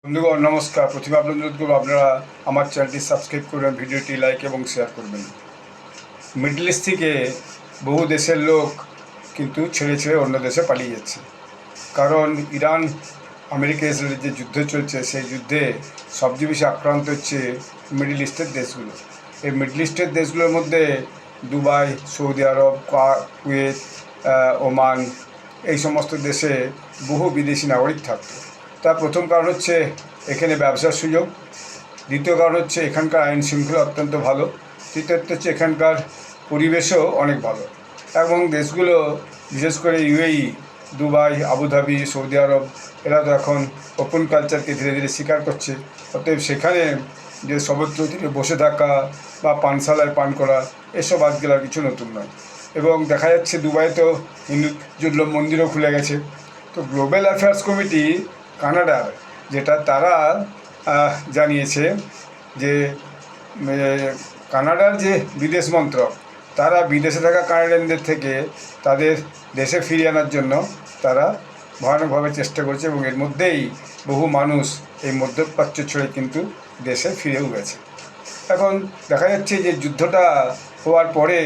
বন্ধুগণ নমস্কার। প্রথমে আপনাদের অনুরোধ করব আপনারা আমার চ্যানেলটি সাবস্ক্রাইব করবেন, ভিডিওটি লাইক এবং শেয়ার করবেন। মিডল ইস্ট থেকে বহু দেশের লোক কিন্তু ছেড়ে ছেড়ে অন্য দেশে পালিয়ে যাচ্ছে, কারণ ইরান আমেরিকা ইসরায়েলের যে যুদ্ধ চলছে সেই যুদ্ধে সবচেয়ে বেশি আক্রান্ত হচ্ছে মিডল ইস্টের দেশগুলো। এই মিডল ইস্টের দেশগুলোর মধ্যে দুবাই, সৌদি আরব, কুয়েত, ওমান, এই সমস্ত দেশে বহু বিদেশি নাগরিক থাকতো। তার প্রথম কারণ হচ্ছে এখানে ব্যবসার সুযোগ, দ্বিতীয় কারণ হচ্ছে এখানকার আইন শৃঙ্খলা অত্যন্ত ভালো, তৃতীয়ত হচ্ছে এখানকার পরিবেশও অনেক ভালো। এবং দেশগুলো বিশেষ করে ইউএই, দুবাই, আবুধাবি, সৌদি আরব, এরা তো এখন ওপেন কালচারকে ধীরে ধীরে স্বীকার করছে। অতএব সেখানে যে সমুদ্র তীরে বসে থাকা বা পানশালায় পান করা এসব আজকাল আর কিছু নতুন নয়। এবং দেখা যাচ্ছে দুবাইতেও হিন্দু মন্দিরও খুলে গেছে। তো গ্লোবাল অ্যাফেয়ার্স কমিটি কানাডার যেটা তারা জানিয়েছে যে কানাডার যে বিদেশ মন্ত্রক তারা বিদেশে থাকা কানাডিয়ানদের থেকে তাদের দেশে ফিরিয়ে আনার জন্য তারা ভয়ানকভাবে চেষ্টা করছে, এবং এর মধ্যেই বহু মানুষ এই মধ্যপ্রাচ্য ছেড়ে কিন্তু দেশে ফিরেও গেছে। এখন দেখা যাচ্ছে যে যুদ্ধটা হওয়ার পরে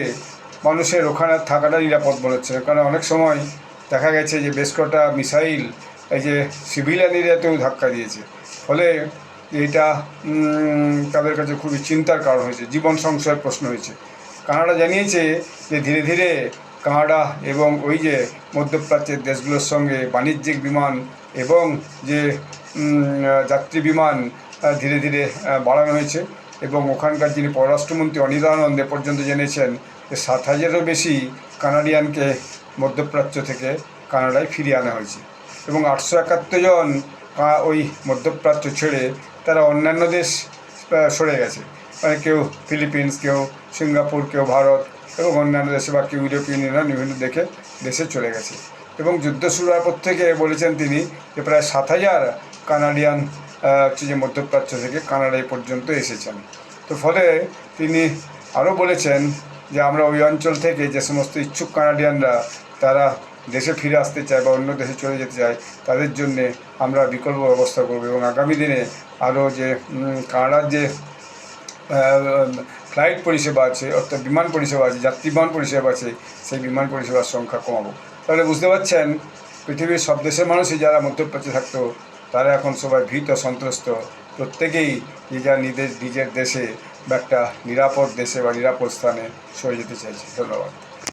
মানুষের ওখানে থাকাটা নিরাপদ মনে হচ্ছে না, কারণ অনেক সময় দেখা গেছে যে বেশ কটা মিসাইল এই যে সিভিলিয়ান এরিয়াতেও ধাক্কা দিয়েছে, ফলে এটা তাদের কাছে খুবই চিন্তার কারণ হয়েছে, জীবন সংশয়ের প্রশ্ন হয়েছে। কানাডা জানিয়েছে যে ধীরে ধীরে কানাডা এবং ওই যে মধ্যপ্রাচ্যের দেশগুলোর সঙ্গে বাণিজ্যিক বিমান এবং যে যাত্রী বিমান ধীরে ধীরে বাড়ানো হয়েছে, এবং ওখানকার যিনি পররাষ্ট্রমন্ত্রী অনিল এ পর্যন্ত জেনেছেন যে 7,000-এরও বেশি কানাডিয়ানকে মধ্যপ্রাচ্য থেকে কানাডায় ফিরিয়ে আনা হয়েছে, এবং 871 জন ওই মধ্যপ্রাচ্য ছেড়ে তারা অন্যান্য দেশ সরে গেছে, মানে কেউ ফিলিপিন্স, কেউ সিঙ্গাপুর, কেউ ভারত এবং অন্যান্য দেশে, বা কেউ ইউরোপিয়ান ইউনিয়ন বিভিন্ন দেশে চলে গেছে। এবং যুদ্ধ শুরু হওয়ার পর থেকে বলেছেন তিনি যে প্রায় 7,000 কানাডিয়ান হচ্ছে যে মধ্যপ্রাচ্য থেকে কানাডায় পর্যন্ত এসেছেন। তো ফলে তিনি আরও বলেছেন যে আমরা ওই অঞ্চল থেকে যে সমস্ত ইচ্ছুক কানাডিয়ানরা তারা দেশে ফিরে আসতে চায় বা অন্য দেশে চলে যেতে চায় তাদের জন্যে আমরা বিকল্প ব্যবস্থা করব, এবং আগামী দিনে আরও যে কানাডার যে ফ্লাইট পরিষেবা আছে, অর্থাৎ বিমান পরিষেবা আছে, যাত্রী বিমান পরিষেবা আছে, সেই বিমান পরিষেবার সংখ্যা কমাবো। তাহলে বুঝতে পারছেন পৃথিবীর সব দেশের মানুষই যারা মধ্যপ্রাচ্যে থাকতো তারা এখন সবাই ভীত সন্ত্রস্ত, প্রত্যেকেই নিজের দেশে বা একটা নিরাপদ দেশে বা নিরাপদ স্থানে সরে যেতে চাইছে। ধন্যবাদ।